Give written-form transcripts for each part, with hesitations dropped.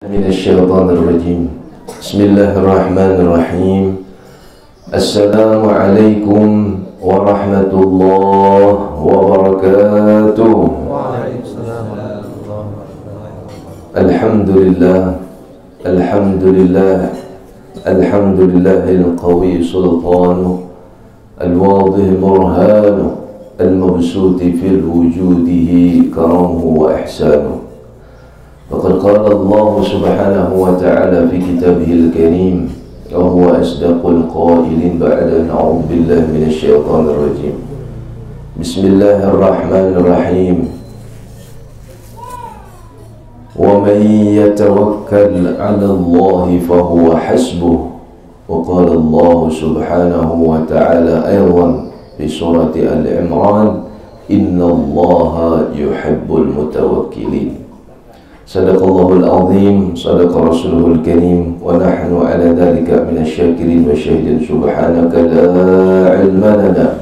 Minasyaitonirrajim. Bismillahirrahmanirrahim. Assalamualaikum warahmatullahi wabarakatuh. Alhamdulillah, alhamdulillah, alhamdulillahil qawi sultanuh, al-wadih burhanuh, al-mabsuti fil wujudihi karamuhu wa ihsanuh. Faqad qala Allah subhanahu wa ta'ala fi kitabihil karim wa huwa asdaqul qailin ba'da a'udzu billahi minasy syaithanir rajim. Bismillahirrahmanirrahim. Wa man yatawakkal 'ala Allah fa huwa hasbuh. Wa qala Allah subhanahu wa ta'ala aydan fi surati Al-Imran, innallaha yuhibbul mutawakkilin. Sadaqallahul azim, sadaqa rasuluhul karim, wa nahnu ala dhalika minasyakirin wa syahidin. Subhanaka la ilma lana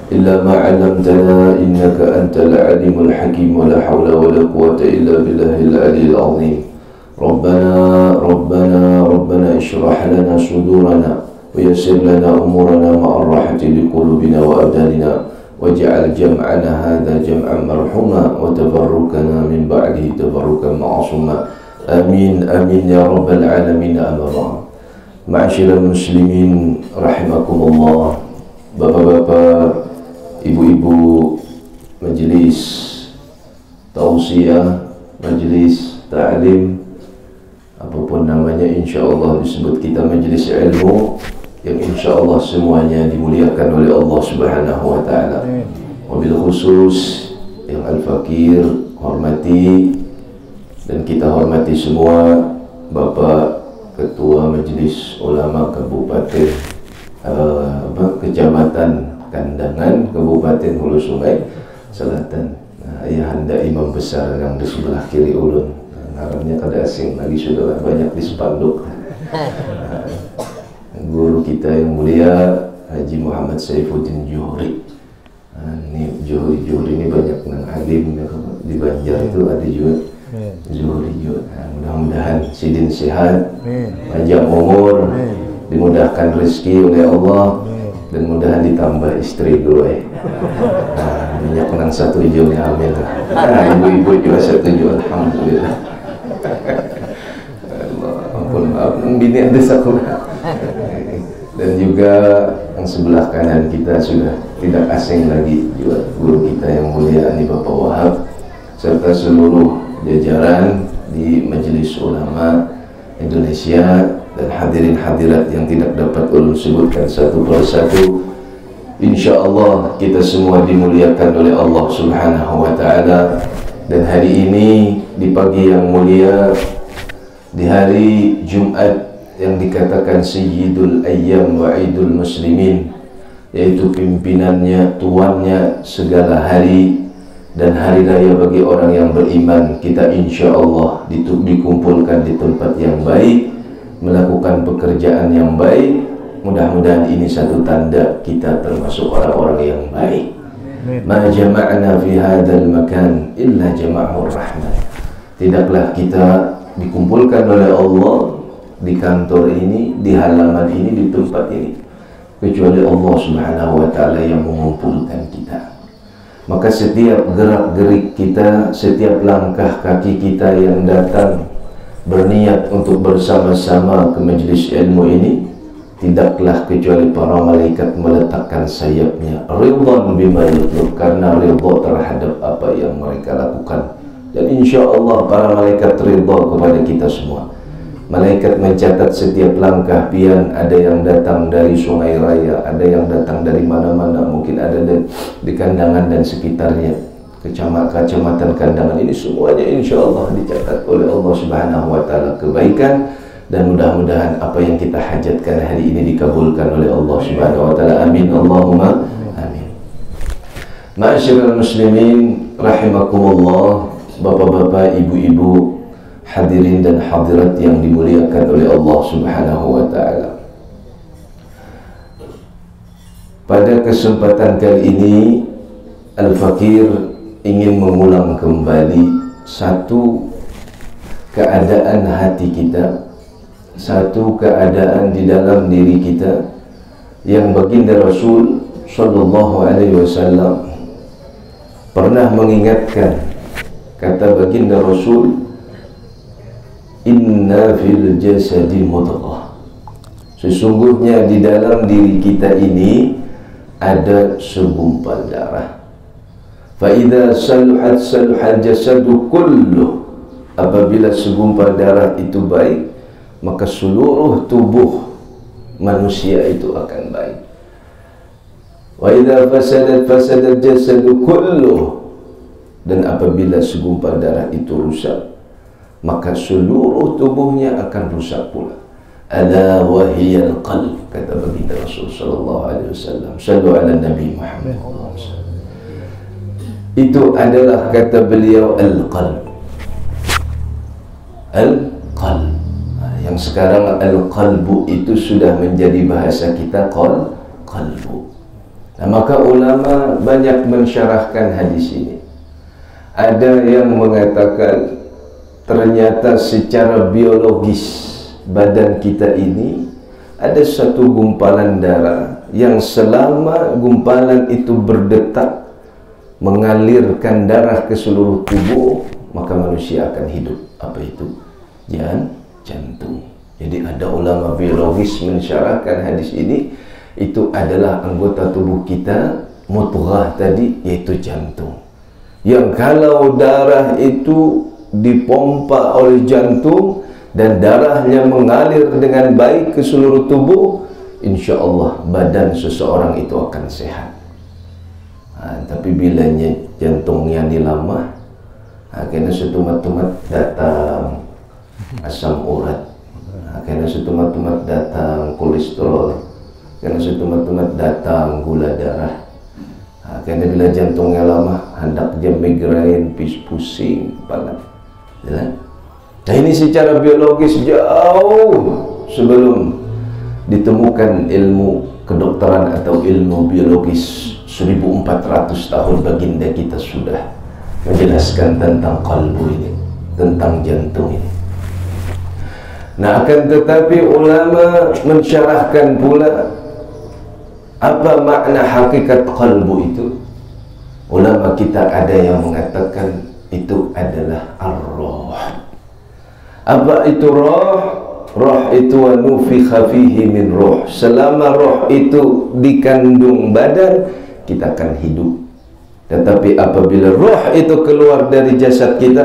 illa ma 'allamtana innaka antal alimul hakim, wa la hawla wa la quwwata illa billahil aliyyil azim. Rabbana ishrah lana sudurana wa yassir lana umurana ma'ar rahati liqulubina wa abdanina waj'al jam'ana hadha jam'an marhuma wa tabarrukana min ba'dihi tabarrukan ma'asuma. Amin amin ya rabbal alamin. Amma ma'asyiral muslimin rahimakumullah, bapak-bapak, ibu-ibu, majelis tausiah, majelis ta'lim, apapun namanya, insyaallah disebut kita majelis ilmu yang insyaallah semuanya dimuliakan oleh Allah subhanahu wa ta'ala. Wabil khusus yang Al-Fakir hormati dan kita hormati semua Bapak Ketua Majelis Ulama Kabupaten Kecamatan Kandangan, Kabupaten Hulu Sungai Selatan, Ayahanda Imam Besar yang di sebelah kiri ulun, ngarannya kada asing lagi, sudah banyak di spanduk. Guru kita yang mulia Haji Muhammad Saifuddin Juhri. Ini Juhri ini banyak nang alim di Banjar itu ada juga Juhri juga. Mudah-mudahan sidin sehat, panjang umur, dimudahkan rezeki oleh Allah, dan mudahan ditambah istri dua. Banyak nang satu juga, amin. Ibu-ibu juga setuju, alhamdulillah. Ampun, bini ada satu. Dan juga yang sebelah kanan kita sudah tidak asing lagi juga guru kita yang mulia ini Bapak Wahab, serta seluruh jajaran di Majelis Ulama Indonesia dan hadirin hadirat yang tidak dapat ulun sebutkan satu persatu. Insya Allah kita semua dimuliakan oleh Allah subhanahu wa ta'ala. Dan hari ini di pagi yang mulia, di hari Jumat yang dikatakan Sayyidul Ayyam wa Idul Muslimin, yaitu pimpinannya, tuannya segala hari dan hari raya bagi orang yang beriman, kita insya Allah dikumpulkan di tempat yang baik, melakukan pekerjaan yang baik. Mudah-mudahan ini satu tanda kita termasuk orang-orang yang baik. Ma jama'na fi hadzal makan illa jama'ur rahman. Tidaklah kita dikumpulkan oleh Allah di kantor ini, di halaman ini, di tempat ini, kecuali Allah subhanahu wa ta'ala yang mengumpulkan kita. Maka setiap gerak-gerik kita, setiap langkah kaki kita yang datang berniat untuk bersama-sama ke majelis ilmu ini, tidaklah kecuali para malaikat meletakkan sayapnya ridwan bima yutlub, karena ridha terhadap apa yang mereka lakukan. Dan insya Allah para malaikat ridha kepada kita semua. Malaikat mencatat setiap langkah pian. Ada yang datang dari Sungai Raya, ada yang datang dari mana-mana, mungkin ada di Kandangan dan sekitarnya, kecamatan Kandangan ini, semuanya insya Allah dicatat oleh Allah subhanahu wa ta'ala kebaikan. Dan mudah-mudahan apa yang kita hajatkan hari ini dikabulkan oleh Allah subhanahu wa ta'ala. Amin Allahumma amin. Ma'asyiral muslimin rahimakumullah, bapak-bapak, ibu-ibu, hadirin dan hadirat yang dimuliakan oleh Allah subhanahu wa ta'ala. Pada kesempatan kali ini Al-Fakir ingin mengulang kembali satu keadaan hati kita, satu keadaan di dalam diri kita yang baginda Rasul Sallallahu Alaihi Wasallam pernah mengingatkan. Kata baginda Rasul, inna fil jasadi mudghah, sesungguhnya di dalam diri kita ini ada segumpal darah. Fa idza saluhat saluhal jasadu kulluh, apabila segumpal darah itu baik, maka seluruh tubuh manusia itu akan baik. Wa idza fasadat fasadal jasadu kulluh, dan apabila segumpal darah itu rusak, maka seluruh tubuhnya akan rusak pula. Ala wahiyal qalb, kata baginda Rasul sallallahu alaihi wasallam. Sallu ala Nabi Muhammad. Itu adalah, kata beliau, al-qalb. Al-qalb. Yang sekarang al-qalbu itu sudah menjadi bahasa kita qalbu. Nah, maka ulama banyak mensyarahkan hadis ini. Ada yang mengatakan ternyata secara biologis badan kita ini ada satu gumpalan darah yang selama gumpalan itu berdetak mengalirkan darah ke seluruh tubuh, maka manusia akan hidup. Apa itu? Jantung. Jadi ada ulama biologis mensyarahkan hadis ini, itu adalah anggota tubuh kita mudghah tadi, yaitu jantung, yang kalau darah itu dipompa oleh jantung dan darahnya mengalir dengan baik ke seluruh tubuh, insya Allah badan seseorang itu akan sehat. Tapi bila jantungnya dilamah, kena setumat-tumat datang asam urat, kena setumat-tumat datang kolesterol, kena setumat-tumat datang gula darah. Kena bila jantungnya lama, hendak dia migrain, pusing kepala. Nah, ini secara biologis jauh sebelum ditemukan ilmu kedokteran atau ilmu biologis. 1400 tahun baginda kita sudah menjelaskan tentang kalbu ini, tentang jantung ini. Nah, akan tetapi ulama mensyarahkan pula apa makna hakikat kalbu itu. Ulama kita ada yang mengatakan itu adalah ar-roh. Apa itu roh? Roh itu wa nufikha fihi min roh. Selama roh itu dikandung badan, kita akan hidup. Tetapi apabila roh itu keluar dari jasad kita,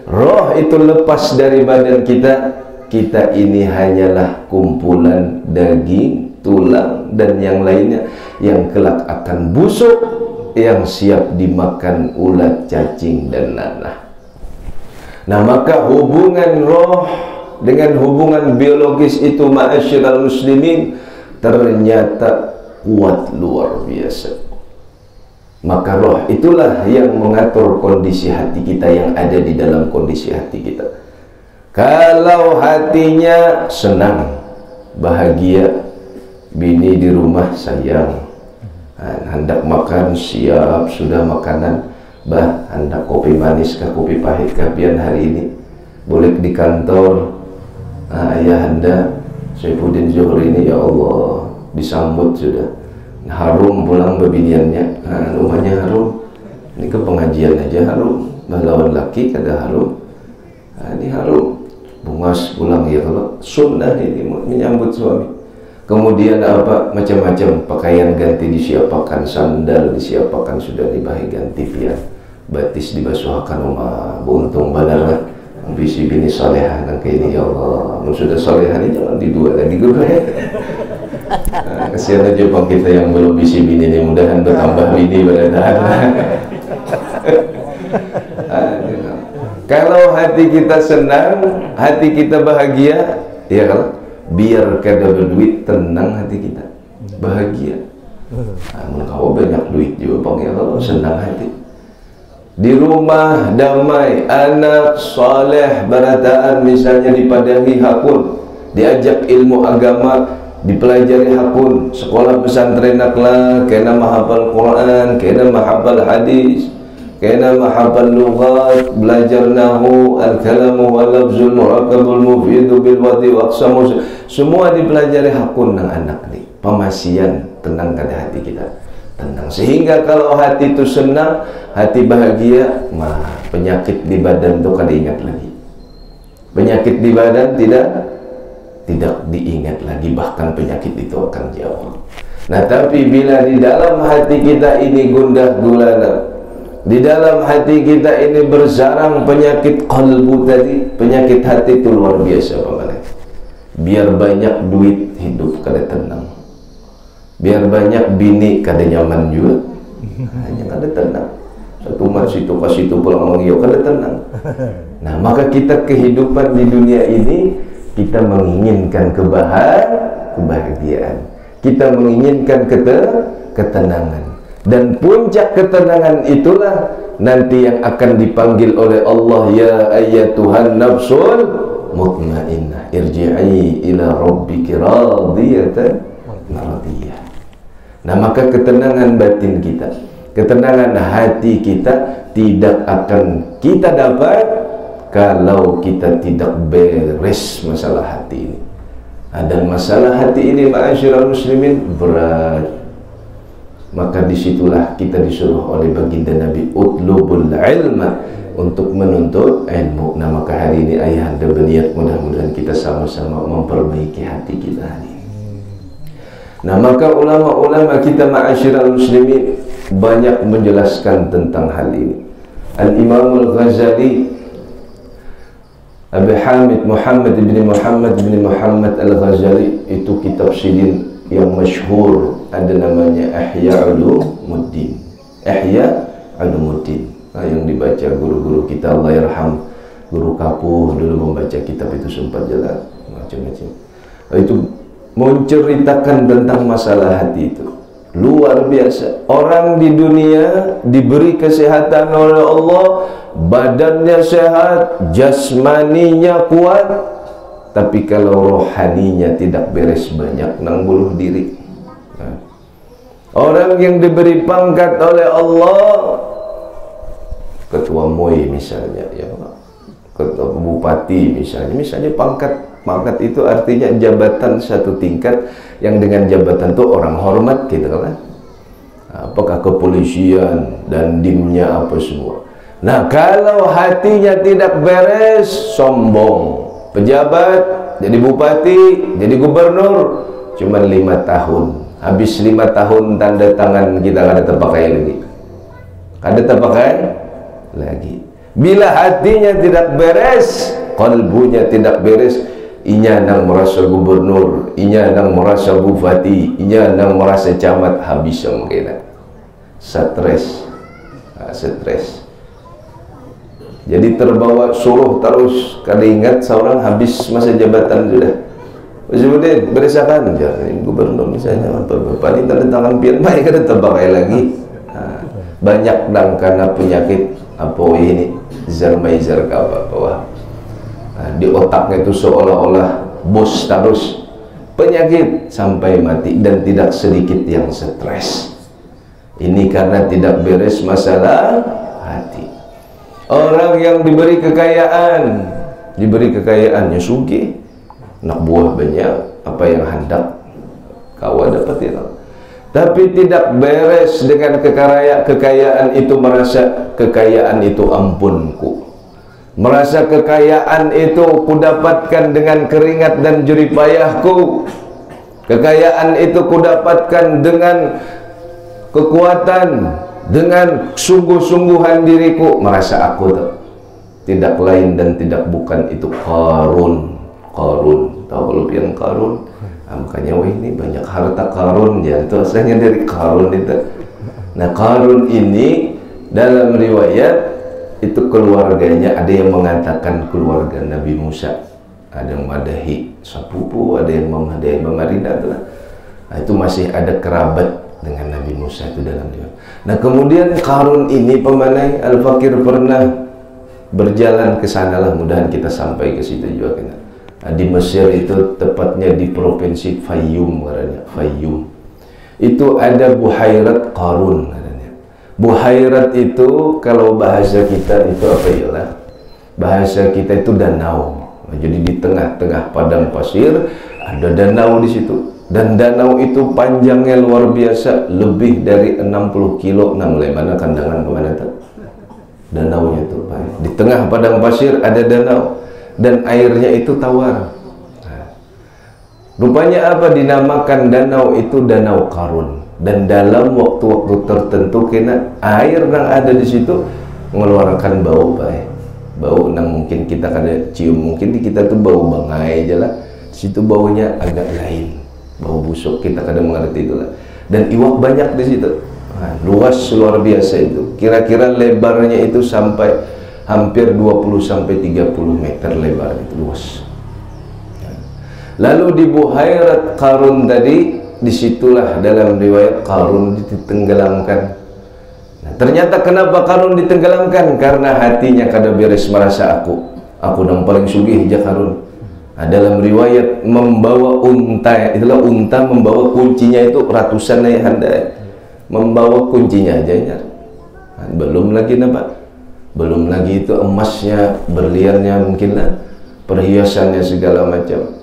roh itu lepas dari badan kita, kita ini hanyalah kumpulan daging, tulang, dan yang lainnya yang kelak akan busuk, yang siap dimakan ulat, cacing, dan nanah. Nah, maka hubungan roh dengan hubungan biologis itu, ma'asyiral muslimin, ternyata kuat luar biasa. Maka roh itulah yang mengatur kondisi hati kita, yang ada di dalam kondisi hati kita. Kalau hatinya senang, bahagia, bini di rumah sayang, hendak makan siap sudah makanan, hendak kopi manis kah kopi pahit kah pian hari ini, boleh di kantor, ayah anda Saifuddin Zuhri ini, ya Allah, disambut sudah harum pulang bebiniannya, rumahnya harum, ini ke pengajian aja harum, lawan laki kada harum, ini harum, bungas pulang, ya kalau sunnah ini menyambut suami. Kemudian apa, macam-macam pakaian ganti disiapakan, sandal disiapakan, sudah dibahi ganti pian, batis dibasuhkan, buntung badar bisi bini salehah nang ini, ya Allah, sudah salehah ini jangan didua lagi gue. Kasihan aja bang kita yang belum bisi bini ini, mudahan bertambah bini beradahan. Kalau hati kita senang, hati kita bahagia, ya kalau biar kada berduit, tenang hati kita, bahagia. Kalau banyak duit juga bang, ya kalau senang hati. Di rumah damai, anak soleh berataan, misalnya dipadangi hakun, diajak ilmu agama, dipelajari hakun, sekolah pesantren naklah, kena menghafal Quran, kena menghafal hadis, Kena mahafal lughat, belajar nahu, al-kalamu wal lafzul murakkabul mufidu bil wadi wa aqsamu. Semua dipelajari hakun ng anak ni. Pemasian tenang pada hati kita. Tenang. Sehingga kalau hati itu senang, hati bahagia, penyakit di badan itu kada ingat lagi. Penyakit di badan tidak diingat lagi, bahkan penyakit itu akan jauh. Nah, tapi bila di dalam hati kita ini gundah gulana, di dalam hati kita ini bersarang penyakit qalbu tadi, penyakit hati itu luar biasa paman. Biar banyak duit hidup kada tenang, biar banyak bini kada nyaman juga, hanya kada tenang. Satu mat situ pas situ pulang mengiyo kada tenang. Nah, maka kita kehidupan di dunia ini kita menginginkan kebahagiaan, kita menginginkan ketenangan. Dan puncak ketenangan itulah nanti yang akan dipanggil oleh Allah, ya ayyatuhan nafsul mutmainnah irji'i ila rabbiki radiyatan maradiyah. Nah, maka ketenangan batin kita, ketenangan hati kita tidak akan kita dapat kalau kita tidak beres masalah hati ini. Dan masalah hati ini ma'asyiral muslimin berat. Maka disitulah kita disuruh oleh baginda Nabi utlubul ilma, untuk menuntut ilmu. Nah, maka hari ini ayahanda berniat mudah-mudahan kita sama-sama memperbaiki hati kita hari ini. Nah, maka ulama-ulama kita ma'asyiral muslimin banyak menjelaskan tentang hal ini. Al-Imam Al-Ghazali, Abi Hamid Muhammad bin Muhammad Al-Ghazali, itu kitab sidin yang masyhur, ada namanya Ihya Ulumuddin. Yang dibaca guru-guru kita, Allah yarham, guru Kapuh dulu membaca kitab itu sempat jalan macam-macam. Itu menceritakan tentang masalah hati itu. Luar biasa. Orang di dunia diberi kesehatan oleh Allah, badannya sehat, jasmaninya kuat, tapi kalau rohaninya tidak beres banyak, nang bunuh diri. Orang yang diberi pangkat oleh Allah, ketua MUI misalnya, ya, ketua bupati misalnya pangkat itu artinya jabatan satu tingkat, yang dengan jabatan itu orang hormat gitu kan. Apakah kepolisian dan dimnya apa semua. Nah, kalau hatinya tidak beres, sombong. Pejabat, jadi bupati, jadi gubernur, cuma 5 tahun. Habis 5 tahun tanda tangan kita kada terpakai lagi. Kada terpakai lagi. Bila hatinya tidak beres, kalbunya tidak beres, inya nang merasa gubernur, inya nang merasa bupati, inya nang merasa camat, habis mungkin. Stres. Jadi terbawa suruh terus, kada ingat seorang habis masa jabatan sudah. Kemudian beresakan gubernur misalnya, bapak ini tanda tangan pian baik kada terpakai lagi. Banyak dang karena penyakit apa ini Alzheimer bawah. Di otaknya itu seolah-olah bos terus, penyakit sampai mati, dan tidak sedikit yang stres. Ini karena tidak beres masalah hati. Orang yang diberi kekayaannya sugih, nak buah banyak, apa yang hendak kau dapat itu. Tapi tidak beres dengan kekayaan itu, merasa kekayaan itu ampunku, merasa kekayaan itu kudapatkan dengan keringat dan jerih payahku, kekayaan itu kudapatkan dengan kekuatan, dengan sungguh-sungguhan diriku, merasa aku tidak lain dan tidak bukan itu Qarun. Tahu belum yang Qarun? Makanya ini banyak harta Qarun, ya itu asalnya dari Qarun itu. Nah, Qarun ini dalam riwayat itu keluarganya, ada yang mengatakan keluarga Nabi Musa, ada yang madahi sepupu, ada yang memadahi Mamarina. Nah, itu masih ada kerabat dengan Nabi Musa itu dalam riwayat. Nah, kemudian Qarun ini pemanai Al-Fakir pernah berjalan ke sanalah, mudahan kita sampai ke situ juga kena. Di Mesir itu, tepatnya di provinsi Fayyum katanya. Fayyum itu ada Buhairat Qarun katanya. Buhairat itu kalau bahasa kita itu apa ya lah? Bahasa kita itu danau. Jadi di tengah-tengah padang pasir ada danau di situ. Dan danau itu panjangnya luar biasa, lebih dari 60 kilo. Nah, mulai mana kandangan kemana tuh? Danaunya itu, di tengah padang pasir ada danau dan airnya itu tawar. Nah, rupanya apa dinamakan danau itu Danau Qarun, dan dalam waktu-waktu tertentu kena air yang ada di situ mengeluarkan bau baik. Bau nang mungkin kita kada cium, mungkin di kita tuh bau bangai aja lah. Di situ baunya agak lain, bau busuk, kita kada mengerti itulah. Dan iwak banyak di situ. Nah, luas luar biasa itu. Kira-kira lebarnya itu sampai hampir 20 sampai 30 meter lebar, itu luas. Lalu di Buhairat Qarun tadi, disitulah dalam riwayat Qarun ditenggelamkan. Nah, ternyata kenapa Qarun ditenggelamkan? Karena hatinya kada beres, merasa aku yang paling sugih ja Qarun. Nah, dalam riwayat membawa unta, itulah unta membawa kuncinya itu ratusan ayahanda. Membawa kuncinya aja ya. Nah, belum lagi nampak, belum lagi itu emasnya, berliannya mungkin lah, perhiasannya segala macam.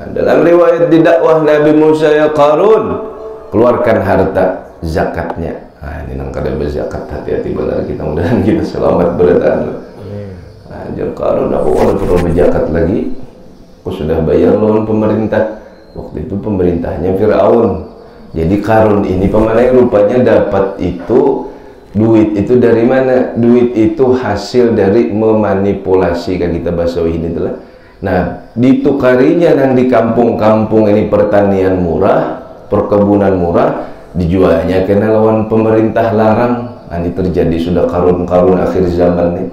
Nah, dalam riwayat di dakwah Nabi Musa, ya Qarun, keluarkan harta zakatnya. Nah, ini nang kada berzakat, hati-hati benar kita, mudahan kita selamat bertahan. Nah, ya Qarun, aku perlu berzakat lagi. Aku sudah bayar loan pemerintah. Waktu itu pemerintahnya Firaun. Jadi Qarun ini pemenang rupanya dapat itu duit itu dari mana? Duit itu hasil dari memanipulasi, kan kita bahasa ini itulah. Nah, ditukarinya yang di kampung-kampung ini pertanian murah, perkebunan murah, dijualnya kena lawan pemerintah larang. Nah, ini terjadi sudah Qarun akhir zaman nih.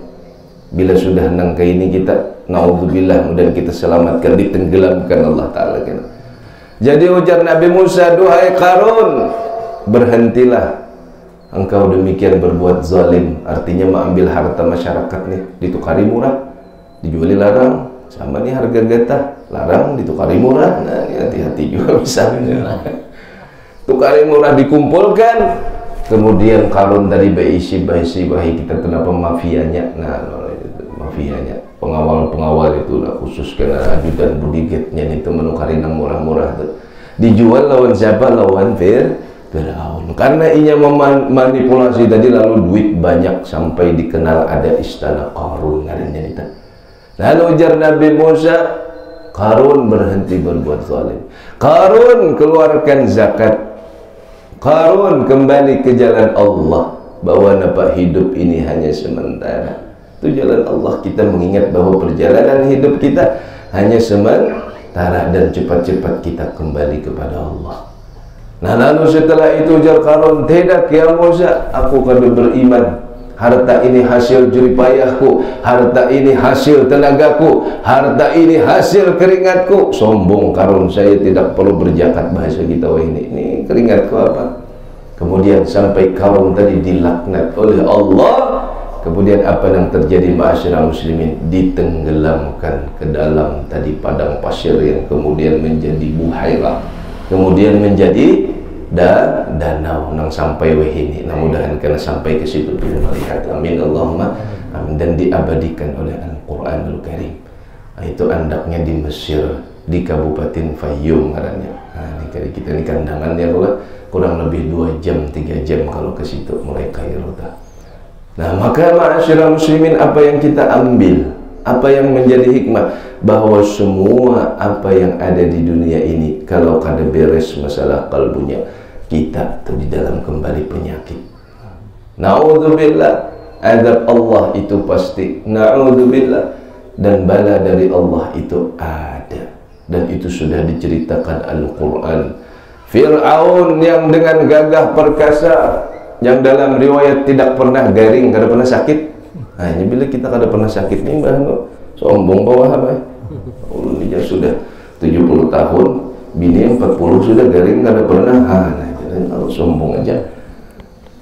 Bila sudah nang kayak ini kita naudzubillah, mudah kita selamatkan, ditenggelamkan Allah Ta'ala kan. Jadi ujar Nabi Musa, duhai Qarun, berhentilah engkau demikian berbuat zalim. Artinya mengambil harta masyarakat nih, ditukari murah, dijuali larang. Sama nih harga getah, larang ditukari murah. Nah, hati-hati juga misalnya. Tukari murah dikumpulkan, kemudian Qarun tadi berisi bahi kita kenapa mafianya. Nah, mafianya pengawal itu lah, khusus kena ajudan budigetnya itu menukari yang murah-murah tuh, dijual lawan siapa? Lawan Firaun. Karena ia memanipulasi tadi, lalu duit banyak sampai dikenal ada istana Qarun ngarannya itu. Lalu ujar Nabi Musa, Qarun berhenti berbuat zalim, Qarun keluarkan zakat, Qarun kembali ke jalan Allah, bahwa nampak hidup ini hanya sementara. Itu jalan Allah, kita mengingat bahwa perjalanan hidup kita hanya sementara dan cepat-cepat kita kembali kepada Allah. Nah, lalu setelah itu ujar Qarun, tidak ya Musa, aku kada beriman. Harta ini hasil jeripayahku, harta ini hasil tenagaku, harta ini hasil keringatku. Sombong Qarun, saya tidak perlu berzakat, bahasa kita. Wah, ini keringatku apa? Kemudian sampai Qarun tadi dilaknat oleh Allah. Kemudian apa yang terjadi ma'asyiral muslimin? Ditenggelamkan ke dalam tadi padang pasir yang kemudian menjadi Buhairah, kemudian menjadi danau nang sampai wahini. Nah, mudahan kena sampai ke situ dulu melihat. Amin Allahumma amin. Dan diabadikan oleh Al-Qur'anul Karim. Nah, itu andaknya di Mesir, di Kabupaten Fayyum ngarannya. Nah, ini kali kita ini kandangan ya kurang lebih 2 jam 3 jam kalau ke situ mulai Kairo. Nah, maka ma'asyiral muslimin, apa yang kita ambil, apa yang menjadi hikmah, bahwa semua apa yang ada di dunia ini kalau kada beres masalah kalbunya, kita tuh di dalam kembali penyakit. Na'udzubillah, azab Allah itu pasti, na'udzubillah, dan bala dari Allah itu ada, dan itu sudah diceritakan Al-Quran. Fir'aun yang dengan gagah perkasa, yang dalam riwayat tidak pernah garing, kada pernah sakit. Nah, ini bila kita kada pernah sakit nih, mbah sombong bawah apa? Dia sudah 70 tahun, bini 40 sudah garing, kada pernah. Nah, sombong aja.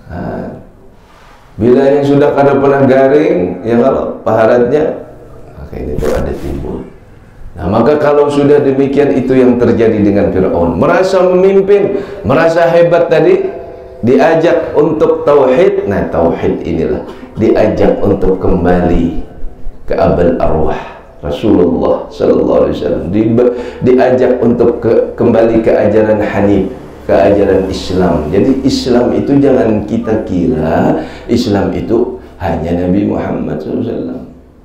Nah, bila yang sudah kada pernah garing, ya kalau paharatnya, maka ini tuh ada timbul. Nah, maka kalau sudah demikian, itu yang terjadi dengan Fir'aun. Merasa memimpin, merasa hebat tadi. diajak untuk tauhid. Nah, tauhid inilah diajak untuk kembali ke abal arwah Rasulullah sallallahu alaihi wasallam, diajak untuk kembali ke ajaran Hanif, ke ajaran Islam. Jadi Islam itu jangan kita kira Islam itu hanya Nabi Muhammad SAW.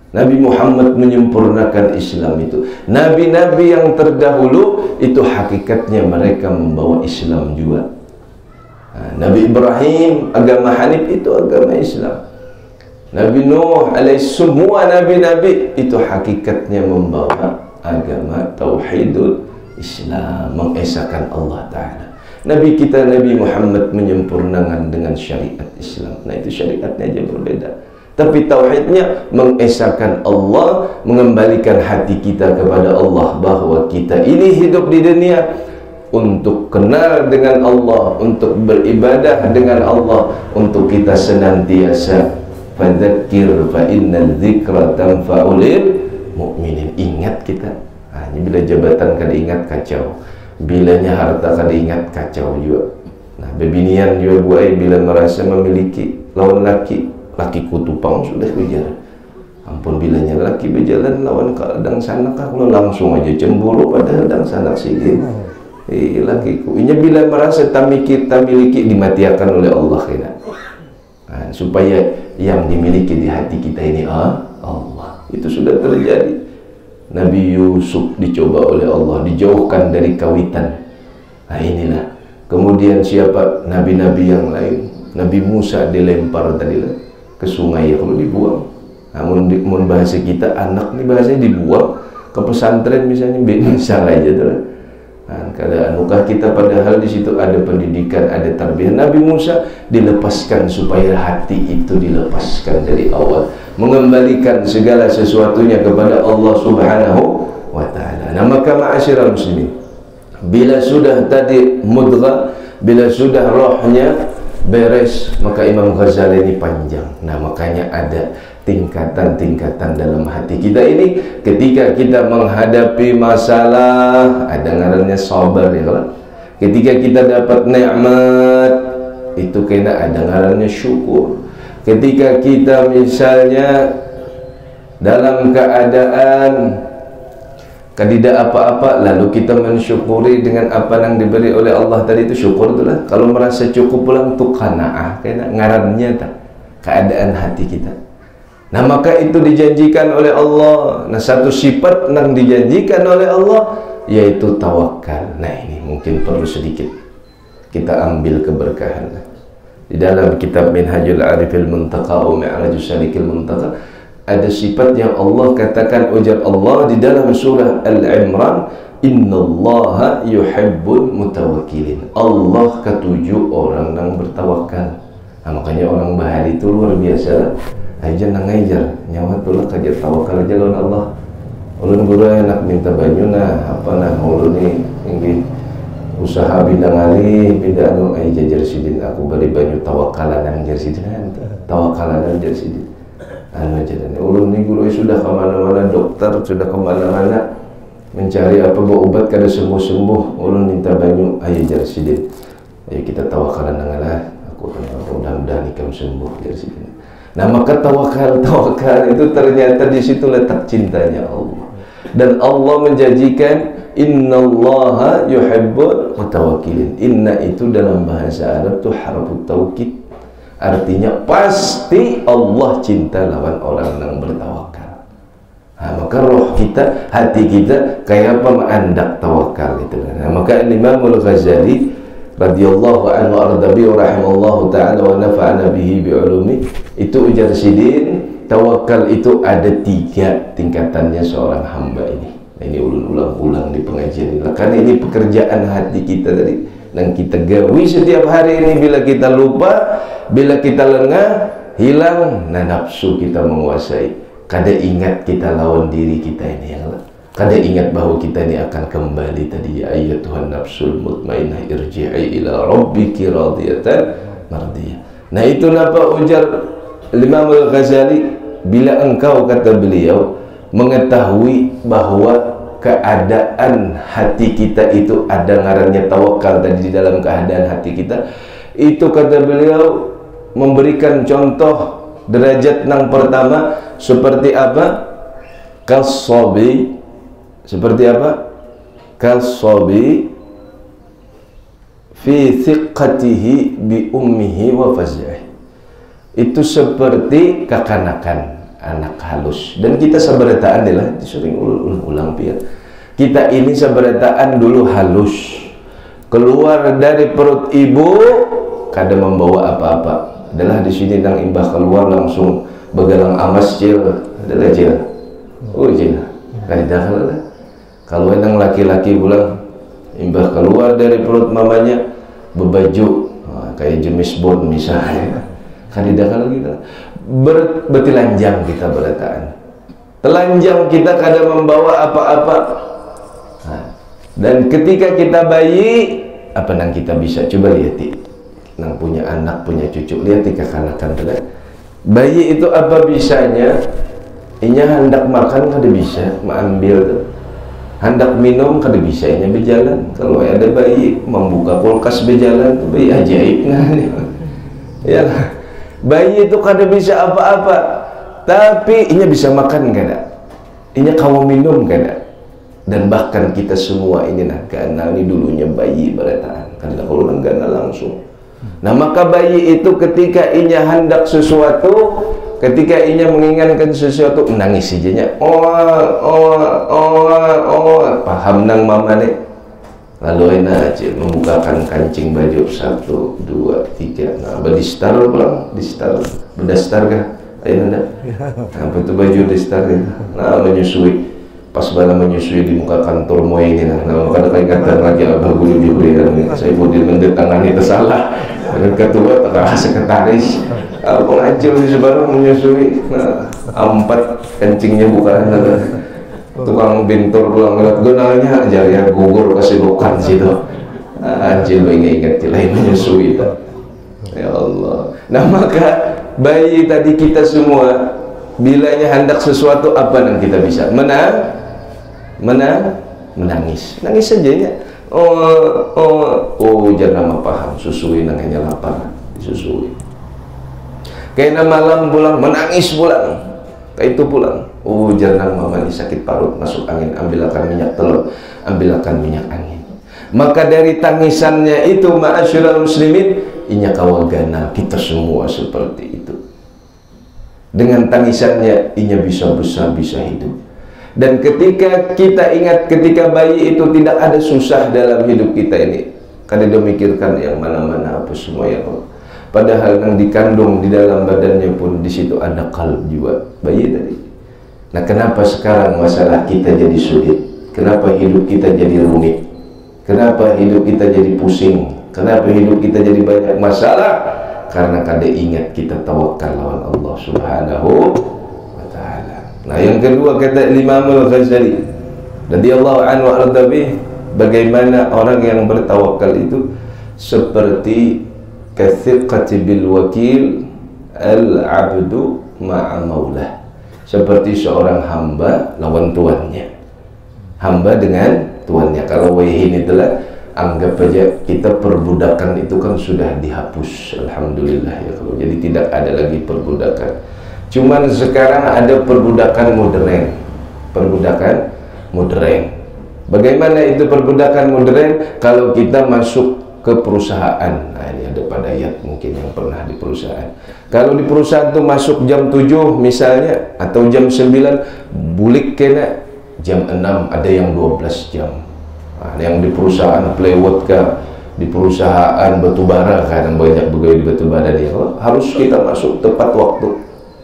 Nabi Muhammad menyempurnakan Islam itu. Nabi-nabi yang terdahulu itu hakikatnya mereka membawa Islam juga. Nabi Ibrahim agama Hanif itu agama Islam. Nabi Nuh semua nabi-nabi itu hakikatnya membawa agama tauhidul Islam, mengesahkan Allah Ta'ala. Nabi kita Nabi Muhammad menyempurnakan dengan syariat Islam. Nah, itu syariatnya aja berbeda, tapi tauhidnya mengesahkan Allah, mengembalikan hati kita kepada Allah, bahwa kita ini hidup di dunia untuk kenal dengan Allah, untuk beribadah dengan Allah, untuk kita senantiasa fadzakir fa innal dzikra tanfa'ul mu'minin. Ingat kita. Ini bila jabatan kada ingat kacau, bilanya harta kada ingat kacau juga. Nah, bebinian juga buai bila merasa memiliki lawan laki kutupang sudah kejar. Ampun, bilanya laki berjalan lawan kadang sanak kalau langsung aja cemburu, padahal dang sanak sidin. Lakiku ini bila merasa tamiliki dimatiakan oleh Allah kena. Supaya yang dimiliki di hati kita ini Allah. Itu sudah terjadi. Nabi Yusuf dicoba oleh Allah, dijauhkan dari kawitan. Nah, inilah. Kemudian siapa nabi-nabi yang lain? Nabi Musa dilempar tadilah ke sungai kalau dibuang. Namun bahasa kita anak ini bahasanya dibuang ke pesantren misalnya, salah aja tuh. Keadaan nukah kita padahal di situ ada pendidikan, ada tarbiyah. Nabi Musa dilepaskan supaya hati itu dilepaskan dari awal, mengembalikan segala sesuatunya kepada Allah Subhanahu wa Ta'ala. Nah, maka ma'asyiral muslimin, bila sudah tadi mudghah, bila sudah rohnya beres, maka Imam Ghazali ini panjang. Nah, makanya ada tingkatan-tingkatan dalam hati kita ini. Ketika kita menghadapi masalah, ada ngarannya sabar ya kan? Ketika kita dapat nikmat, itu kena ada ngarannya syukur. Ketika kita misalnya dalam keadaan tidak apa-apa, lalu kita mensyukuri dengan apa yang diberi oleh Allah tadi, itu syukur itulah. Kalau merasa cukup pulang tuh qanaah, kena ngarannya tak keadaan hati kita. Nah, maka itu dijanjikan oleh Allah. Nah, satu sifat yang dijanjikan oleh Allah yaitu tawakal. Nah, ini mungkin perlu sedikit kita ambil keberkahan. Di dalam kitab Minhajul Arifil Muntaqa wa Mi'rajus Salikil Muntaqa ada sifat yang Allah katakan, ujar Allah di dalam surah Al-Imran, innallaha yuhibbul mutawakkilin. Allah ketujuh orang yang bertawakal. Nah, makanya orang bahari itu luar biasa. Aja nang ngajar nyawa tulah kajar tawakal aja lawan Allah. Ulun guru enak minta banyu nah apa nah ulun ni ingin usaha bidang alih bidang anu ai jajar sidin aku bari banyu tawakalan nang jar sidin tawakalan nang jar sidin anu aja dan ulun ni guru sudah kemana-mana, dokter sudah kemana-mana mencari apa obat kada sembuh-sembuh, ulun minta banyu ai jar sidin, ayo kita tawakalan nang Allah, aku akan mudah-mudahan ikam sembuh jar sidin. Nah, maka tawakal itu ternyata di situ letak cintanya Allah. Dan Allah menjanjikan innallaha yuhibbul mutawakkilin. Inna itu dalam bahasa Arab itu harfu taukid. Artinya pasti Allah cinta lawan orang yang bertawakal. Nah, maka roh kita, hati kita kayak apa menandak tawakal itu. Nah, maka Imam Al-Ghazali radhiyallahu anhu ardabi wa rahimallahu ta'ala wa nafa'ana bihi bi'ulumi, itu ujar sidin, tawakal itu ada 3 tingkatannya seorang hamba ini. Nah, ini ulang-ulang di pengajian ini, karena ini pekerjaan hati kita tadi yang kita gawi setiap hari ini. Bila kita lupa, bila kita lengah, hilang, nah nafsu kita menguasai. Kada ingat kita lawan diri kita ini ya Allah. Kada ingat bahwa kita ini akan kembali tadi, ya ayyatuhan nafsul mutmainnah irji'i ila rabbiki radiyatan mardiyah. Nah, itu napa ujar Imam Al-Ghazali, bila engkau, kata beliau, mengetahui bahwa keadaan hati kita itu ada ngarannya tawakal tadi di dalam keadaan hati kita, Itu kata beliau memberikan contoh derajat yang pertama seperti apa? Kasobi. Seperti apa? Kasobi fi thiqatihi bi ummihi wa faz'ihi. Itu seperti kekanakan anak halus. Dan kita sabarataan adalah sering ulang pia. Kita ini sabarataan dulu halus. Keluar dari perut ibu kada membawa apa-apa. Adalah di sini nang imbah keluar langsung begalang amas cil, adalah cil. Oh cil. Kada kalau nang laki-laki pulang imbah keluar dari perut mamanya berbaju kayak jenis bot misalnya. Kada kalau kita bertelanjang kita berataan. Telanjang kita kada membawa apa-apa. Dan ketika kita bayi, apa nang kita bisa coba lihat nang punya anak, punya cucu, lihat kekanakan kan. Bayi itu apa bisanya? Inya hendak makan kada bisa, mengambil tuh. Hendak minum kada bisa, inya berjalan. Kalau ada bayi membuka kulkas berjalan, bayi ajaib nah. Ya, bayi itu kada bisa apa-apa, tapi inya bisa makan kada, inya kamu minum kada. Dan bahkan kita semua ini nak gana ini dulunya bayi berataan kan kalau nang gana langsung. Nah maka bayi itu ketika inya hendak sesuatu, ketika inya menginginkan sesuatu menangis saja. Paham nang mama nih. Lalu enak aja membukakan kancing baju 1, 2, 3. Nah berdistar pulang, distar, berdastar kah? Ayo nanda. Apa itu baju distar ya? Nah menyusui. Pas bala menyusui di muka kantor moe ini nah maka ada kaitan lagi abah guru dan saya pudin mendatangani tersalah dengan ketua tengah sekretaris pengacil di sebarang menyusui nah 4 kencingnya bukan tukang bintur pulang ngeliat gunanya jari gugur kesibukan situ anjir lo ingat lain menyusui itu ya Allah. Nah maka bayi tadi kita semua bilanya hendak sesuatu apa yang kita bisa menangis saja ya. Jangan lama paham susui nangnya lapar disusui. Kena malam pulang menangis pulang. Kayak itu pulang. Jangan mama ini sakit parut masuk angin, ambilkan minyak telur, ambilkan minyak angin. Maka dari tangisannya itu ma'asyiral muslimin, inya kawagana kita semua seperti itu. Dengan tangisannya inya bisa besar, bisa hidup. Dan ketika kita ingat ketika bayi itu tidak ada susah dalam hidup kita ini, kada memikirkan yang mana-mana apa semua ya Allah. Padahal yang dikandung di dalam badannya pun di situ ada kalb juga bayi tadi. Nah kenapa sekarang masalah kita jadi sulit? Kenapa hidup kita jadi rumit? Kenapa hidup kita jadi pusing? Kenapa hidup kita jadi banyak masalah? Karena kada ingat kita tawakal lawan Allah Subhanahu wa ta'ala. Nah yang kedua kata Imam Al-Ghazali radhiyallahu anhu al-Dabi, bagaimana orang yang bertawakal itu seperti kathiqati bil wakil al-abdu ma'a maulah, seperti seorang hamba lawan tuannya, hamba dengan tuannya. Kalau wahin itulah anggap aja kita perbudakan itu kan sudah dihapus, alhamdulillah ya kalau. Jadi tidak ada lagi perbudakan. Cuman sekarang ada perbudakan modern. Perbudakan modern. Bagaimana itu perbudakan modern? Kalau kita masuk ke perusahaan. Nah, ini ada pada ayat mungkin yang pernah di perusahaan. Kalau di perusahaan itu masuk jam 7 misalnya atau jam 9, bulik kena jam 6, ada yang 12 jam. Nah, yang di perusahaan plewot kah, di perusahaan batubara kan banyak pegawai di batubara dia harus kita masuk tepat waktu.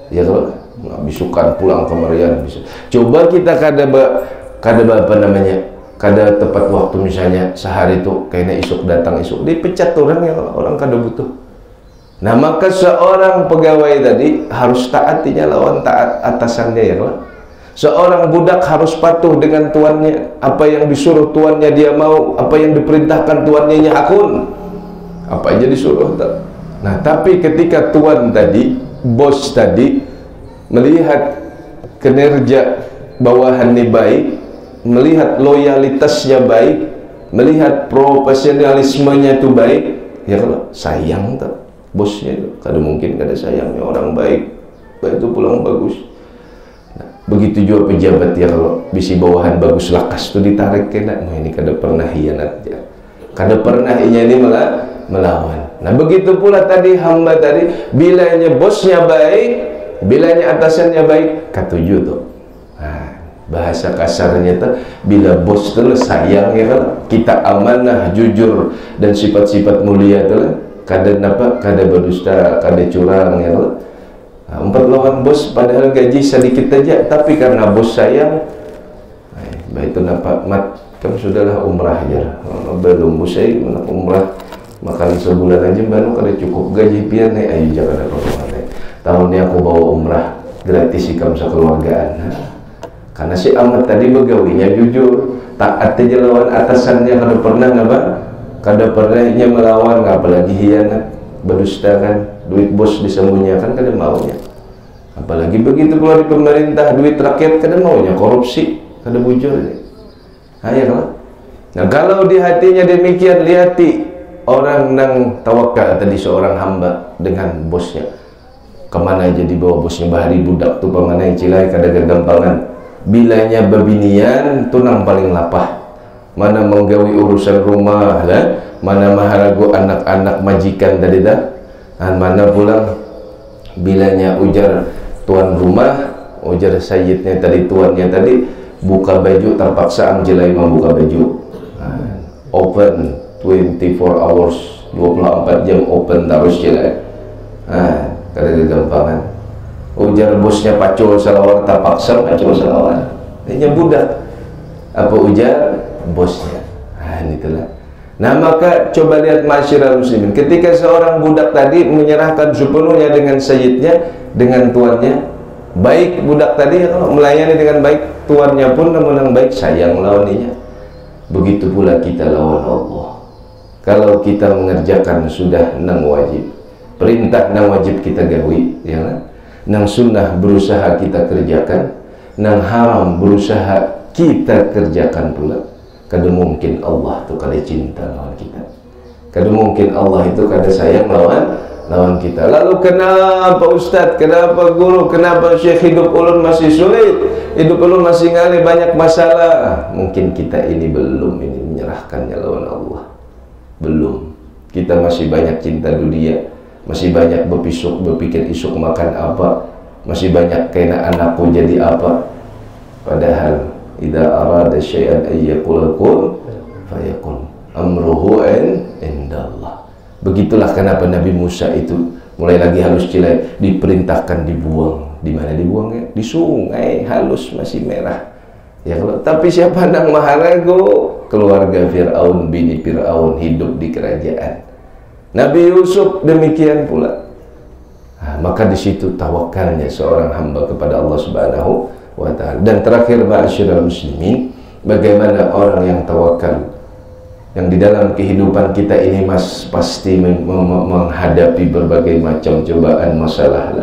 Ya kalau nggak bisukan pulang kemarian bisa. Coba kita kada apa namanya, kada tepat waktu misalnya sehari itu kayaknya isuk datang isuk dipecat orang yang orang kada butuh. Nah maka seorang pegawai tadi harus taatinya lawan taat atasannya ya kalau. Seorang budak harus patuh dengan tuannya, apa yang disuruh tuannya dia mau, apa yang diperintahkan tuannya nya akun, apa aja disuruh. Nah tapi ketika tuan tadi, bos tadi melihat kinerja bawahannya baik, melihat loyalitasnya baik, melihat profesionalismenya itu baik, ya kalau sayang tak bosnya itu, kada mungkin kada sayangnya orang baik itu pulang bagus. Nah, begitu juga pejabat ya, kalau bisi bawahan bagus lakas tuh ditarik kena, nah ini kada pernah hianat ya, kada pernah ini melawan. Nah begitu pula tadi hamba tadi, bilanya bosnya baik, bilanya atasannya baik, katuju tuh. Nah, bahasa kasarnya tuh, bila bos tuh sayang ya kan, kita amanah, jujur dan sifat-sifat mulia tuh, kada napa, kada berdusta, kada curang ya kan. Nah, umpat lawan bos padahal gaji sedikit aja, tapi karena bos sayang, baik itu napa mat, kamu sudahlah umrah aja, belum bos saya mana umrah, makan sebulan aja baru kada cukup gaji pian nih, ayo jangan ada apa-apa. Tahun ini aku bawa umrah gratis ikam sekeluargaan. Karena si Ahmad tadi begawinya jujur, taat aja lawan atasannya, kada pernah ngapa, kada pernah nya melawan, apalagi hianat, berdusta kan, duit bos disembunyikan kada maunya. Apalagi begitu keluar di pemerintah, duit rakyat kada maunya, korupsi, kada bujur. Ayo. Nah kalau di hatinya demikian, lihati orang nang tawakal tadi seorang hamba dengan bosnya, kemana aja dibawa bosnya, bahari budak tuh pemana yang cilai kada gagampangan. Bilanya babinian tunang paling lapah, mana menggawi urusan rumah lah, mana maharago anak-anak majikan tadi dah, dan mana pulang bilanya ujar tuan rumah, ujar sayyidnya tadi, tuannya tadi buka baju terpaksa amjilai membuka baju, open 24 hours 24 jam open terus cilai. Kada gagampangan. Ujar bosnya pacul salawar, terpaksa pacul salawar. Ini budak. Apa ujar bosnya? Itulah. Nah maka coba lihat masyarakat muslimin, ketika seorang budak tadi menyerahkan sepenuhnya dengan sayyidnya, dengan tuannya, baik budak tadi melayani dengan baik, tuannya pun namun baik, sayang lawaninya. Begitu pula kita lawan Allah. Kalau kita mengerjakan sudah nang wajib, perintah nang wajib kita gawi, ya kan? Nang sunnah berusaha kita kerjakan, nang haram berusaha kita kerjakan pula. Kada mungkin Allah itu kada cinta lawan kita, kada mungkin Allah itu kada sayang lawan kita. Lalu kenapa Ustadz, kenapa guru, kenapa syekh hidup ulun masih sulit, hidup ulun masih ngali banyak masalah? Mungkin kita ini belum ini menyerahkannya lawan Allah, belum. Kita masih banyak cinta dunia, masih banyak berpikir isuk makan apa, masih banyak kena anakku jadi apa. Padahal idza arada syai'an ay yaqula kun fayakun amruhu indallah. Begitulah kenapa Nabi Musa itu mulai lagi halus cilai diperintahkan dibuang. Di mana dibuangnya? Di sungai halus masih merah. Ya kalau tapi siapa nang maharago? Keluarga Fir'aun, bini Fir'aun hidup di kerajaan. Nabi Yusuf demikian pula. Maka di situ tawakalnya seorang hamba kepada Allah Subhanahu wa ta'ala. Dan terakhir ma'asyiral muslimin, bagaimana orang yang tawakal, yang di dalam kehidupan kita ini pasti menghadapi berbagai macam cobaan, masalah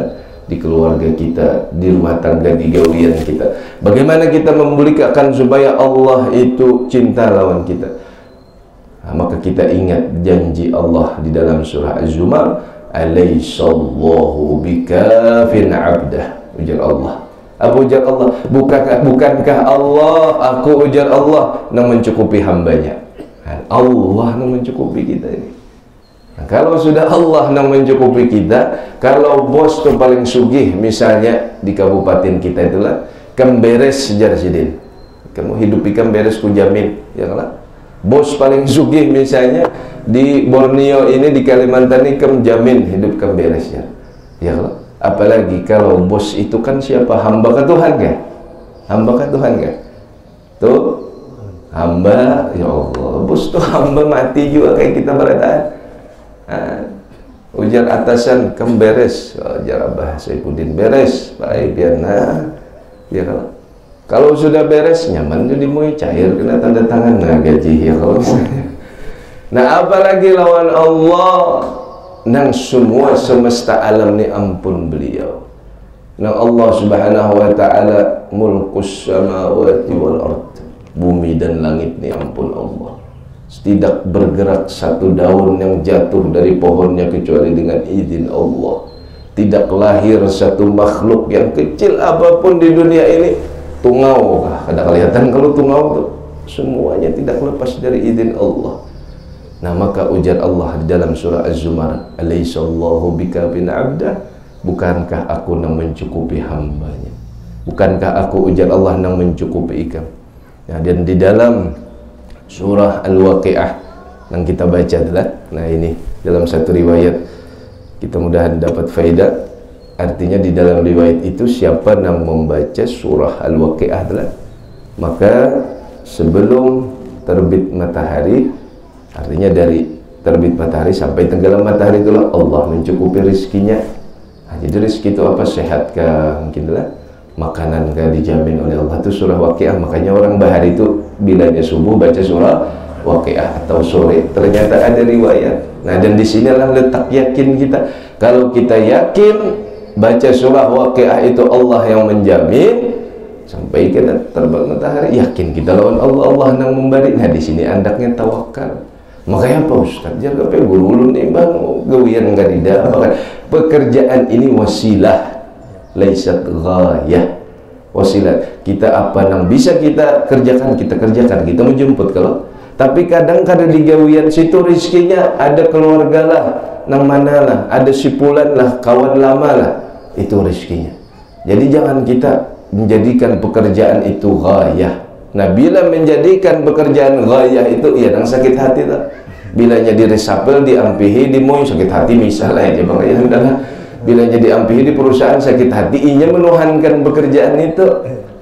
di keluarga kita, di rumah tangga, di gawian kita. Bagaimana kita memulihkan supaya Allah itu cinta lawan kita? Maka kita ingat janji Allah di dalam surah Az-Zumar, alaysallahu bikafin abdah. Ujar Allah. Apa ujar Allah? Bukankah Allah, aku ujar Allah, yang mencukupi hambanya. Allah yang mencukupi kita ini. Nah, kalau sudah Allah yang mencukupi kita, kalau bos tuh paling sugih misalnya di kabupaten kita itulah, kemberes sejarah sidin. Kamu hidup ikan beres ku jamin, ya kan? Bos paling sugih misalnya di Borneo ini, di Kalimantan ini, kamu jamin hidup kamu beresnya, ya kan? Apalagi kalau bos itu kan siapa? Hamba ke Tuhan kan? Hamba ke Tuhan kan? Tuh hamba, ya Allah, bos tuh hamba mati juga kayak kita berataan. Ujar atasan kamu beres, ujar Abah Saifuddin beres, baik biar ya kan? Kalau sudah beres nyaman jadi mau cair kena tanda tangan gaji ya kalau. Nah apalagi lawan Allah nang semua semesta alam ni ampun beliau. Nang Allah Subhanahu wa ta'ala mulkus samawati wal ard, bumi dan langit ni ampun Allah. tidak bergerak satu daun yang jatuh dari pohonnya kecuali dengan izin Allah. Tidak lahir satu makhluk yang kecil apapun di dunia ini. Tungau, ada kelihatan kalau tungau tuh semuanya tidak lepas dari izin Allah. Nah, maka ujar Allah di dalam surah Az-Zumar, "Alaihissallahu bikafin 'abdah?" Bukankah aku yang mencukupi hambanya? Bukankah aku, ujar Allah, yang mencukupi ikam? Nah, dan di dalam surah Al-Waqi'ah yang kita baca adalah, nah ini dalam satu riwayat kita mudahan dapat faedah. Artinya di dalam riwayat itu siapa yang membaca surah Al-Waqi'ah adalah, maka sebelum terbit matahari, artinya dari terbit matahari sampai tenggelam matahari, itulah Allah mencukupi rizkinya. Nah, jadi rizki itu apa? Sehatkah? Mungkin adalah makanankah dijamin oleh Allah. Itu surah Waqi'ah. Makanya orang bahari itu bilanya subuh baca surah Waqi'ah atau sore. Ternyata ada riwayat. Nah, dan disinilah letak yakin kita. Kalau kita yakin baca surah Waqi'ah itu Allah yang menjamin sampai kita terbang matahari, yakin kita lawan Allah, Allah yang memberi. Nah, di sini andaknya tawakal. Makanya apa Ustaz? Jaga pe guru ulun nih bang, gawian enggak didapat. Pekerjaan ini wasilah, laisat ghayah. Wasilah. Kita apa yang bisa kita kerjakan, kita kerjakan. Kita menjemput kalau. Tapi kadang kada di gawian situ rizkinya ada keluarga lah, nang mana lah, ada sipulan lah, kawan lama lah. Itu rizkinya. Jadi jangan kita menjadikan pekerjaan itu ghayah. Nah, bila menjadikan pekerjaan ghayah itu, ya nang sakit hati lah. Bilanya di resapel, diampihi, dimoy sakit hati misalnya aja bang ya adalah. Bilanya diampihi di perusahaan sakit hati, inya menuhankan pekerjaan itu.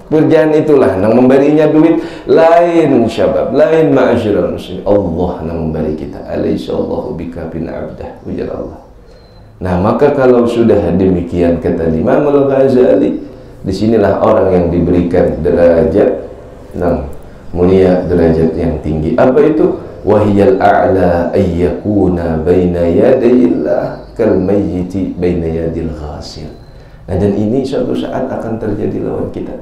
Pekerjaan itulah nang memberinya duit. Lain syabab, lain ma'asyiral muslim. Allah nang memberi kita. Alaihissallahu bikafin 'abdah, ujar Allah. Nah, maka kalau sudah demikian kata Imam Al-Ghazali, disinilah orang yang diberikan derajat yang mulia, derajat yang tinggi. Apa itu? Wahiyal a'la ayyakuna baina yadayillah kal mayyiti baina yadil ghasil. Nah, dan ini suatu saat akan terjadi lawan kita.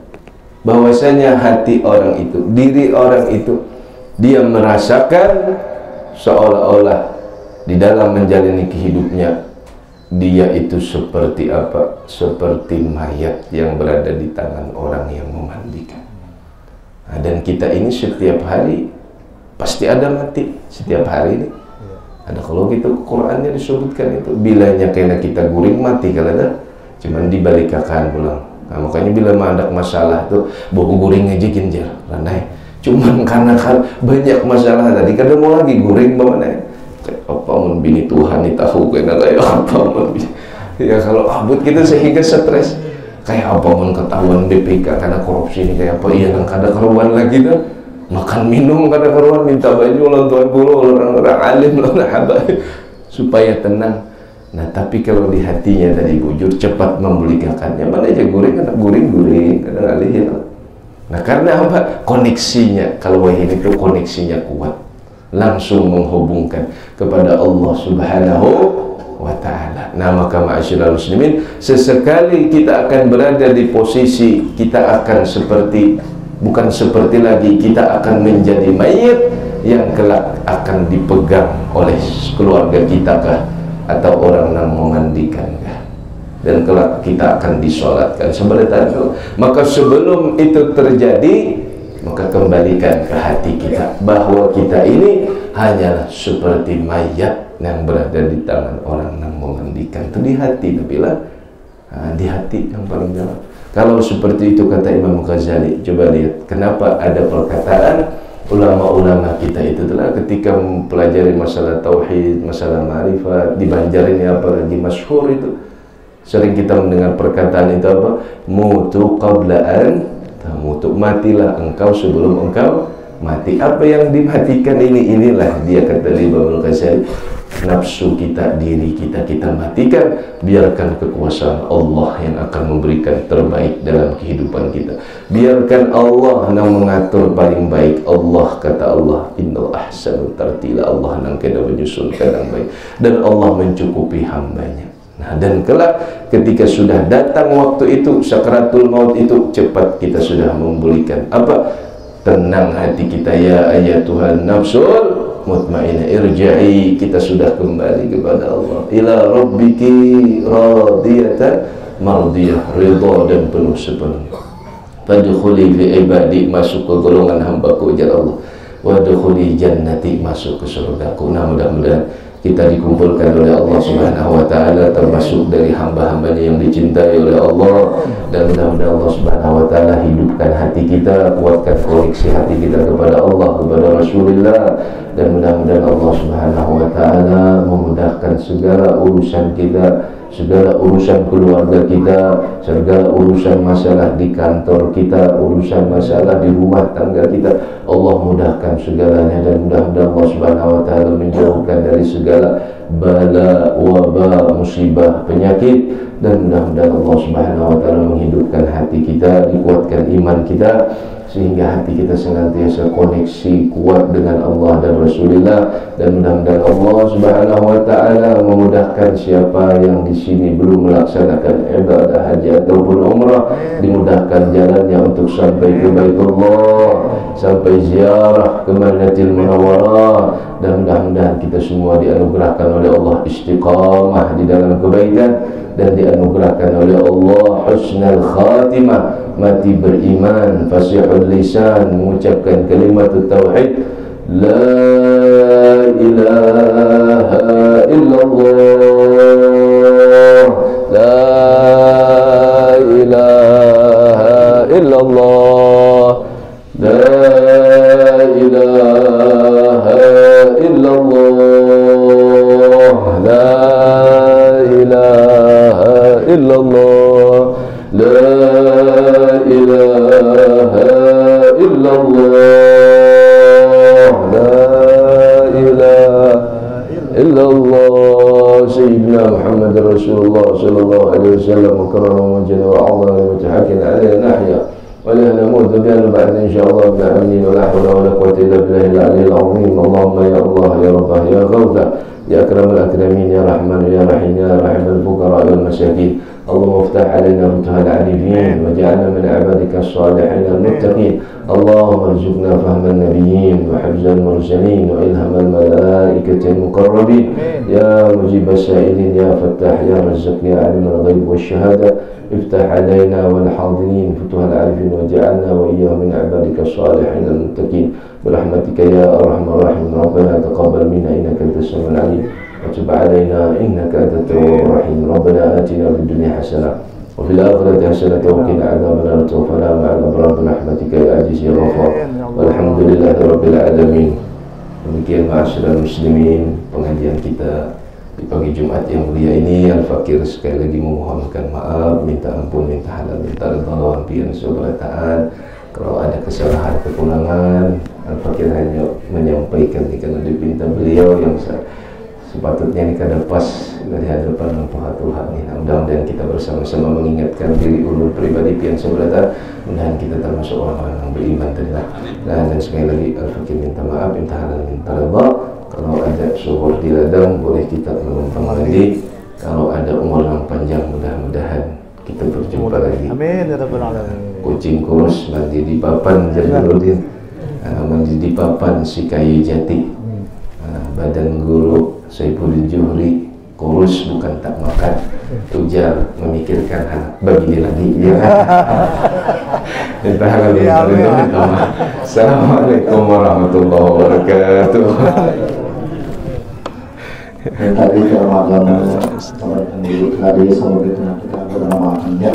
Bahwasanya hati orang itu, diri orang itu, dia merasakan seolah-olah di dalam menjalani hidupnya dia itu seperti apa? Seperti mayat yang berada di tangan orang yang memandikan. Nah, dan kita ini setiap hari pasti ada mati. Setiap hari ini ada, kalau gitu Qurannya disebutkan itu bilanya kena kita guring mati kalau ada, cuman dibalikakan pulang. Nah, makanya bila ada masalah tuh bawa guring aja ginjar lanai. Cuman karena kan banyak masalah tadi kadang mau lagi guring bawa naik. Apa mun bini Tuhan ini tahu kena kayak apa mun ya kalau abut kita sehingga stres. Kayak apa mun ketahuan BPK karena korupsi ini kayak apa, iya kan kada keruan lagi dah. Makan minum kada keruan, minta baju ulang tuan bulu orang-orang alim lah habaib supaya tenang. Nah, tapi kalau di hatinya tadi bujur cepat membelikakannya, mana aja guring kada guring kada alih ya. Nah, karena apa? Koneksinya, kalau wahid itu koneksinya kuat, langsung menghubungkan kepada Allah Subhanahu wa ta'ala. Nah, maka ma'asyiral muslimin, sesekali kita akan berada di posisi kita akan seperti, bukan seperti lagi, kita akan menjadi mayit yang kelak akan dipegang oleh keluarga kita kah, atau orang yang memandikan kah, dan kelak kita akan disolatkan sebenarnya. Maka sebelum itu terjadi, maka kembalikan ke hati kita bahwa kita ini hanyalah seperti mayat yang berada di tangan orang yang memandikan. Itu di hati, bila di hati yang paling dalam. Kalau seperti itu kata Imam Ghazali, coba lihat kenapa ada perkataan ulama-ulama kita itu adalah ketika mempelajari masalah tauhid, masalah ma'rifat di Banjar ini apalagi masyhur itu, sering kita mendengar perkataan itu apa? Mutu qablaan tamutu, matilah engkau sebelum engkau mati. Apa yang dimatikan ini, inilah dia kata Imam Ghazali, nafsu kita, diri kita, kita matikan. Biarkan kekuasaan Allah yang akan memberikan terbaik dalam kehidupan kita. Biarkan Allah yang mengatur paling baik. Allah kata Allah, innal ahsanu tartila, Allah yang kena menyusunkan yang baik, dan Allah mencukupi hambanya. Nah, dan kelak ketika sudah datang waktu itu, sakratul maut itu, cepat kita sudah memberikan apa? Tenang hati kita, ya ayatuhan nafsul mutmainah. Irja'i, kita sudah kembali kepada Allah. Ila rabbiki radiyatan mardiyah, ridha dan penuh sepenuhnya. Fadkhuli fi ibadi, masuk ke golongan hamba-Ku, ujar Allah. Wadkhuli jannati, masuk ke surgaku. Nah, mudah-mudahan kita dikumpulkan oleh Allah Subhanahu wa taala termasuk dari hamba-hambanya yang dicintai oleh Allah, dan mudah-mudahan Allah Subhanahu wa taala hidupkan hati kita, kuatkan koneksi hati kita kepada Allah, kepada Rasulullah, dan mudah-mudahan Allah Subhanahu wa taala memudahkan segala urusan kita, segala urusan keluarga kita, segala urusan masalah di kantor kita, urusan masalah di rumah tangga kita. Allah mudahkan segalanya, dan mudah-mudahan Allah Subhanahu wa taala menjauhkan dari segala bala, wabah, musibah, penyakit, dan mudah-mudahan Allah Subhanahu wa taala menghidupkan hati kita, dikuatkan iman kita, sehingga hati kita senantiasa koneksi kuat dengan Allah dan Rasulullah, dan mudah-mudahan Allah Subhanahu wa taala memudahkan siapa yang di sini belum melaksanakan ibadah haji ataupun umrah, dimudahkan jalannya untuk sampai ke Baitullah, sampai ziarah ke Madinatul Munawwarah, dan mudah-mudahan kita semua dianugerahkan oleh Allah istiqamah di dalam kebaikan, dan dianugerahkan oleh Allah husnul khatimah, mati beriman, fasihul lisan, mengucapkan kalimat tauhid, la ilaha illallah, la ilaha illallah, la ilaha illallah, la ilaha illallah, la ilaha illallah, la ilaha illallah. Sayyidina Muhammad Rasulullah sallallahu alaihi wasallam mukarram majid wa a'zam mutahakin alaihi nahya wa la namut bi'an ba'd insyaallah bi amin wa la hawla wa la quwwata illa billahi al-'aliyyil 'azim. Allahumma ya Allah ya Rabbah ya Ghawtha ya akramul akramin ya Rahman ya Rahim ya rahimul fuqara wal masakin. اللهم افتح علينا فتوح العارفين واجعلنا من عبادك الصالحين المتقين. اللهم ارزقنا فهم النبيين وحفظ المرسلين وإلهام الملائكة المقربين. يا مجيب السائلين يا فتاح يا رزاق يا عالم الغيب والشهادة افتح علينا والحاضرين فتوح العارفين واجعلنا وإياهم من عبادك الصالحين المتقين برحمتك يا أرحم الراحمين. ربنا تقبل منا إنك أنت السميع العليم وتب علينا إنك أنت التواب الرحيم. ربنا آتنا في الدنيا حسنة وفي الآخرة حسنة وقنا عذاب النار وتوفنا مع الأبرار برحمتك يا عزيز يا غفار والحمد لله رب العالمين. Demikian ma'asyiral muslimin, pengajian kita di pagi Jumat yang mulia ini. Al-Fakir sekali lagi memohonkan maaf, minta ampun, minta halal, minta ridha lawan pian subhanahu. Kalau ada kesalahan kekurangan, Al-Fakir hanya menyampaikan karena dipinta beliau yang sepatutnya ini kada pas dari hadapan Tuhan ini. Mudah-mudahan kita bersama-sama mengingatkan diri ulul pribadi pian seberata, mudah-mudahan kita termasuk orang-orang yang beriman tadi lah. Dan sekali lagi Al-Fakir minta maaf, minta halal, minta ridha. Kalau ada syukur di ladang boleh kita menumpang lagi. Kalau ada umur yang panjang mudah-mudahan kita berjumpa lagi. Amin ya rabbal alamin. Kucing kurus mandi di papan Jalaluddin, mandi di papan si kayu jati. Badan guru Saifuddin Juhri kurus bukan tak makan, tujar memikirkan anak bagi dia lagi ya. Assalamualaikum warahmatullahi wabarakatuh. Tadi Ramadan hari semoga kita bernamakan ya.